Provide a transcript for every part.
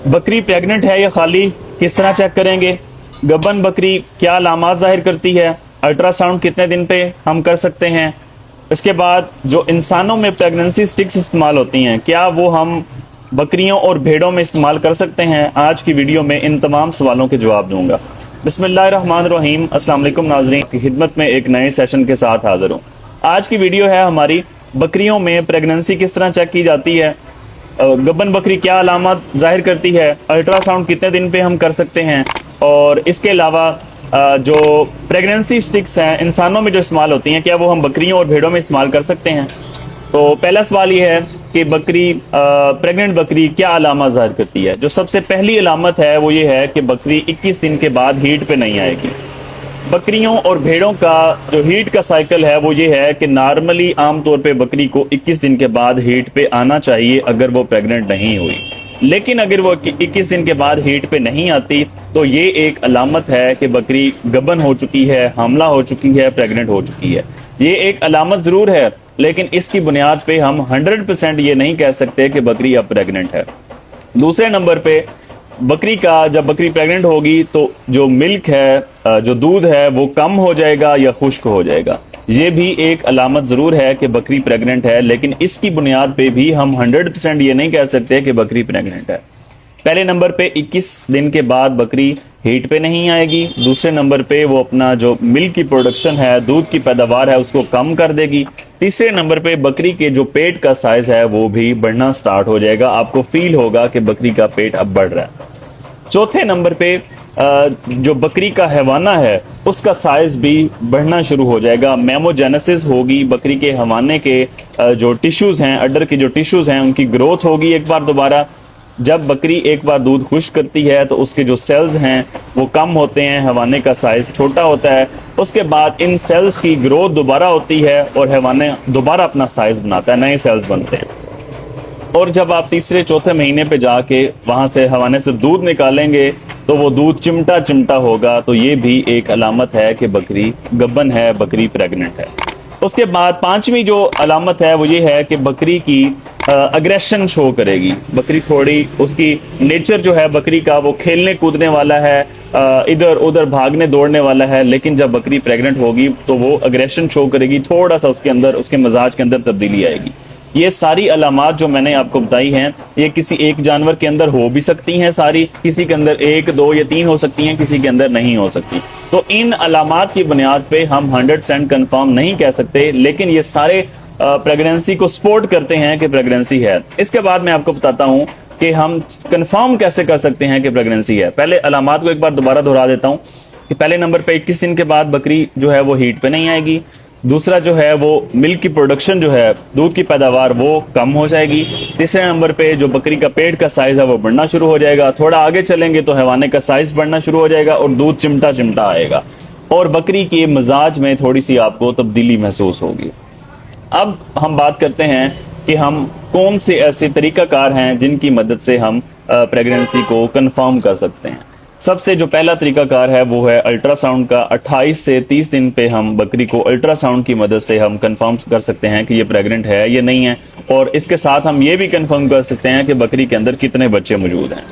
बकरी प्रेग्नेंट है या खाली, किस तरह चेक करेंगे। गब्बन बकरी क्या अलामात जाहिर करती है, अल्ट्रासाउंड कितने दिन पे हम कर सकते हैं। इसके बाद जो इंसानों में प्रेगनेंसी स्टिक्स इस्तेमाल होती हैं, क्या वो हम बकरियों और भेड़ों में इस्तेमाल कर सकते हैं। आज की वीडियो में इन तमाम सवालों के जवाब दूंगा। बिस्मिल्लाहिर्रहमानिर्रहीम। अस्सलाम वालेकुम नाज़रीन, की खिदमत में एक नए सेशन के साथ हाजिर हूँ। आज की वीडियो है हमारी बकरियों में प्रेगनेंसी किस तरह चेक की जाती है, गब्बन बकरी क्या अलामत जाहिर करती है, अल्ट्रासाउंड कितने दिन पे हम कर सकते हैं, और इसके अलावा जो प्रेगनेंसी स्टिक्स हैं इंसानों में जो इस्तेमाल होती हैं, क्या वो हम बकरियों और भेड़ों में इस्तेमाल कर सकते हैं। तो पहला सवाल ये है कि बकरी प्रेग्नेंट बकरी क्या अलामत जाहिर करती है। जो सबसे पहली अलामत है वो ये है कि बकरी 21 दिन के बाद हीट पे नहीं आएगी। बकरियों और भेड़ों का जो हीट का साइकिल है वो ये है कि नॉर्मली आमतौर पे बकरी को 21 दिन के बाद हीट पे आना चाहिए अगर वो प्रेग्नेंट नहीं हुई। लेकिन अगर वो 21 दिन के बाद हीट पे नहीं आती तो ये एक अलामत है कि बकरी गबन हो चुकी है, हमला हो चुकी है, प्रेग्नेंट हो चुकी है। ये एक अलामत ज़रूर है, लेकिन इसकी बुनियाद पे हम 100% ये नहीं कह सकते कि बकरी अब प्रेग्नेंट है। दूसरे नंबर पे बकरी का जब बकरी प्रेग्नेंट होगी तो जो मिल्क है, जो दूध है, वो कम हो जाएगा या खुश्क हो जाएगा। ये भी एक अलामत ज़रूर है कि बकरी प्रेग्नेंट है, लेकिन इसकी बुनियाद पे भी हम 100% ये नहीं कह सकते कि बकरी प्रेग्नेंट है। पहले नंबर पे 21 दिन के बाद बकरी हीट पे नहीं आएगी। दूसरे नंबर पे वो अपना जो मिल्क की प्रोडक्शन है, दूध की पैदावार है, उसको कम कर देगी। तीसरे नंबर पे बकरी के जो पेट का साइज है वो भी बढ़ना स्टार्ट हो जाएगा। आपको फील होगा कि बकरी का पेट अब बढ़ रहा है। चौथे नंबर पे जो बकरी का हैवाना है उसका साइज भी बढ़ना शुरू हो जाएगा। मेमोजेनेसिस होगी, बकरी के हवाने के जो टिश्यूज हैं, अडर की जो टिश्यूज हैं, उनकी ग्रोथ होगी एक बार दोबारा। जब बकरी एक बार दूध खुश्क करती है तो उसके जो सेल्स हैं वो कम होते हैं, हवाने का साइज छोटा होता है। उसके बाद इन सेल्स की ग्रोथ दोबारा होती है और हैवाने दोबारा अपना साइज बनाता है, नए सेल्स बनते हैं। और जब आप तीसरे चौथे महीने पे जाके वहां से हवाने से दूध निकालेंगे तो वो दूध चिमटा चिमटा होगा। तो ये भी एक अलामत है कि बकरी गब्बन है, बकरी प्रेग्नेंट है। उसके बाद पांचवी जो अलामत है वो ये है कि बकरी की अग्रेशन शो करेगी। बकरी थोड़ी, उसकी नेचर जो है बकरी का वो खेलने कूदने वाला है, इधर उधर भागने दौड़ने वाला है। लेकिन जब बकरी प्रेग्नेंट होगी तो वो अग्रेशन शो करेगी, थोड़ा सा उसके अंदर, उसके मिजाज के अंदर तब्दीली आएगी। ये सारी अलामात जो मैंने आपको बताई हैं ये किसी एक जानवर के अंदर हो भी सकती हैं सारी, किसी के अंदर 1, 2 या 3 हो सकती हैं, किसी के अंदर नहीं हो सकती। तो इन अलामात की बुनियाद पे हम 100% कंफर्म नहीं कह सकते, लेकिन ये सारे प्रेगनेंसी को सपोर्ट करते हैं कि प्रेगनेंसी है। इसके बाद मैं आपको बताता हूं कि हम कंफर्म कैसे कर सकते हैं कि प्रेगनेंसी है। पहले अलामात को एक बार दोबारा दोहरा देता हूं कि पहले नंबर पे 21 दिन के बाद बकरी जो है वो हीट पे नहीं आएगी। दूसरा जो है वो मिल्क की प्रोडक्शन जो है, दूध की पैदावार, वो कम हो जाएगी। तीसरे नंबर पे जो बकरी का पेट का साइज है वो बढ़ना शुरू हो जाएगा। थोड़ा आगे चलेंगे तो हैवाने का साइज बढ़ना शुरू हो जाएगा और दूध चिमटा चिमटा आएगा और बकरी के मिजाज में थोड़ी सी आपको तब्दीली महसूस होगी। अब हम बात करते हैं कि हम कौन से ऐसे तरीकाकार हैं जिनकी मदद से हम प्रेगनेंसी को कंफर्म कर सकते हैं। सबसे जो पहला तरीकाकार है वो है अल्ट्रासाउंड का। 28 से 30 दिन पे हम बकरी को अल्ट्रासाउंड की मदद से हम कंफर्म कर सकते हैं कि ये प्रेग्नेंट है या नहीं है, और इसके साथ हम ये भी कंफर्म कर सकते हैं कि बकरी के अंदर कितने बच्चे मौजूद हैं।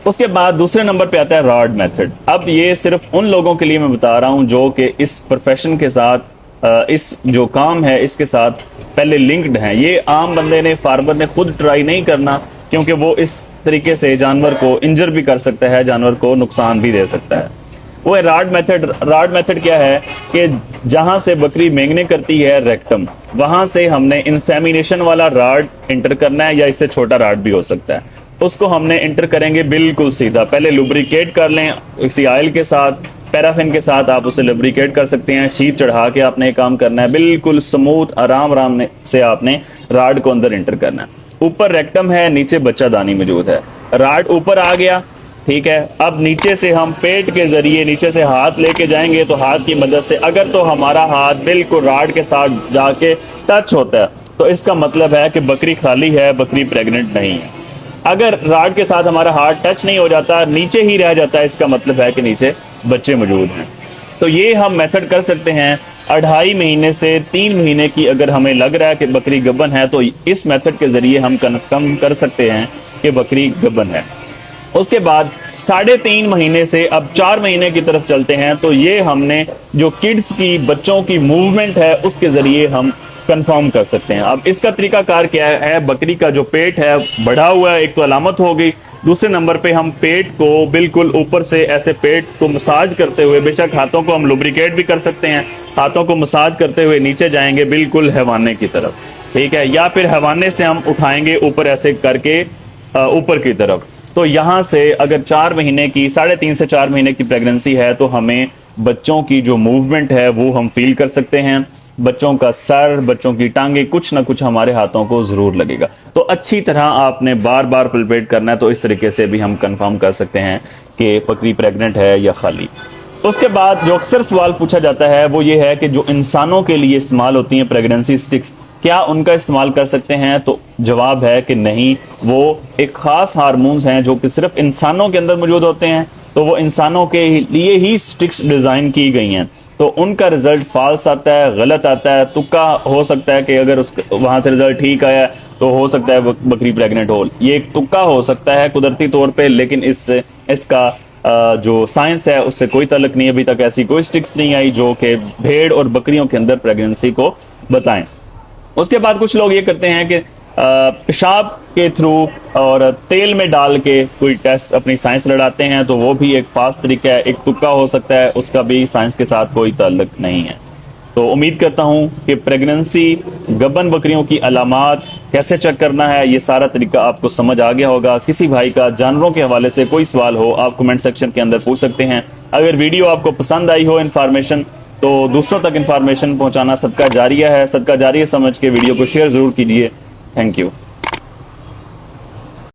उसके बाद दूसरे नंबर पे आता है रॉड मेथड। अब ये सिर्फ उन लोगों के लिए मैं बता रहा हूँ जो कि इस प्रोफेशन के साथ, इस जो काम है इसके साथ पहले लिंक्ड हैं। ये आम बंदे ने, फार्मर ने खुद ट्राई नहीं करना, क्योंकि वो इस तरीके से जानवर को इंजर भी कर सकता है, जानवर को नुकसान भी दे सकता है। वो है रॉड मेथड। रॉड मेथड क्या है कि जहां से बकरी मेंगने करती है, रेक्टम, वहां से हमने इंसेमिनेशन वाला रॉड इंटर करना है, या इससे छोटा रॉड भी हो सकता है। उसको हमने इंटर करेंगे बिल्कुल सीधा। पहले लुब्रिकेट कर लें किसी ऑयल के साथ, पैराफिन के साथ आप उसे लुब्रिकेट कर सकते हैं। शीट चढ़ा के आपने काम करना है, बिल्कुल स्मूथ आराम से आपने रॉड को अंदर इंटर करना है। ऊपर रेक्टम है, नीचे बच्चादानी मौजूद है। रॉड ऊपर आ गया, ठीक है। अब नीचे से हम पेट के जरिए नीचे से हाथ लेके जाएंगे, तो हाथ की मदद से अगर तो हमारा हाथ बिल्कुल रॉड के साथ जाके टच होता है तो इसका मतलब है कि बकरी खाली है, बकरी प्रेग्नेंट नहीं है। अगर रॉड के साथ हमारा हाथ टच नहीं हो जाता, नीचे ही रह जाता है, इसका मतलब है कि नीचे बच्चे मौजूद हैं। तो ये हम मेथड कर सकते हैं। 2.5 महीने से 3 महीने की अगर हमें लग रहा है कि बकरी गब्बन है तो इस मेथड के जरिए हम कन्फर्म कर सकते हैं कि बकरी गब्बन है। उसके बाद 3.5 महीने से अब 4 महीने की तरफ चलते हैं, तो ये हमने जो किड्स की, बच्चों की मूवमेंट है उसके जरिए हम कंफर्म कर सकते हैं। अब इसका तरीकाकार क्या है, बकरी का जो पेट है बढ़ा हुआ है, एक तो अलामत हो गई। दूसरे नंबर पे हम पेट को बिल्कुल ऊपर से ऐसे पेट को मसाज करते हुए, बेशक हाथों को हम लुब्रिकेट भी कर सकते हैं, हाथों को मसाज करते हुए नीचे जाएंगे बिल्कुल हैवाने की तरफ, ठीक है, या फिर हैवाने से हम उठाएंगे ऊपर ऐसे करके ऊपर की तरफ। तो यहाँ से अगर 4 महीने की, 3.5 से 4 महीने की प्रेगनेंसी है तो हमें बच्चों की जो मूवमेंट है वो हम फील कर सकते हैं। बच्चों का सर, बच्चों की टांगे, कुछ ना कुछ हमारे हाथों को जरूर लगेगा। तो अच्छी तरह आपने बार बार पल्पेट करना है, तो इस तरीके से भी हम कंफर्म कर सकते हैं कि बकरी प्रेग्नेंट है या खाली। उसके बाद जो अक्सर सवाल पूछा जाता है वो ये है कि जो इंसानों के लिए इस्तेमाल होती हैं प्रेगनेंसी स्टिक्स, क्या उनका इस्तेमाल कर सकते हैं? तो जवाब है कि नहीं। वो एक खास हार्मोन्स हैं जो कि सिर्फ इंसानों के अंदर मौजूद होते हैं, तो वो इंसानों के लिए ही स्टिक्स डिजाइन की गई हैं। तो उनका रिजल्ट फॉल्स आता है, गलत आता है, तुक्का हो सकता है कि अगर उस वहां से रिजल्ट ठीक आया तो हो सकता है बकरी प्रेग्नेंट हो। ये एक तुक्का हो सकता है कुदरती तौर पे, लेकिन इसका जो साइंस है उससे कोई ताल्लुक नहीं। अभी तक ऐसी कोई स्टिक्स नहीं आई जो कि भेड़ और बकरियों के अंदर प्रेगनेंसी को बताएं। उसके बाद कुछ लोग ये करते हैं कि पेशाब के थ्रू और तेल में डाल के कोई टेस्ट अपनी साइंस लड़ाते हैं, तो वो भी एक फास्ट तरीका है, एक तुक्का हो सकता है, उसका भी साइंस के साथ कोई ताल्लुक नहीं है। तो उम्मीद करता हूं कि प्रेगनेंसी, गबन बकरियों की अलामात कैसे चेक करना है, ये सारा तरीका आपको समझ आ गया होगा। किसी भाई का जानवरों के हवाले से कोई सवाल हो, आप कमेंट सेक्शन के अंदर पूछ सकते हैं। अगर वीडियो आपको पसंद आई हो इन्फॉर्मेशन, तो दूसरों तक इन्फॉर्मेशन पहुंचाना सदका जारिया है। सदका जारिया समझ के वीडियो को शेयर जरूर कीजिए। Thank you.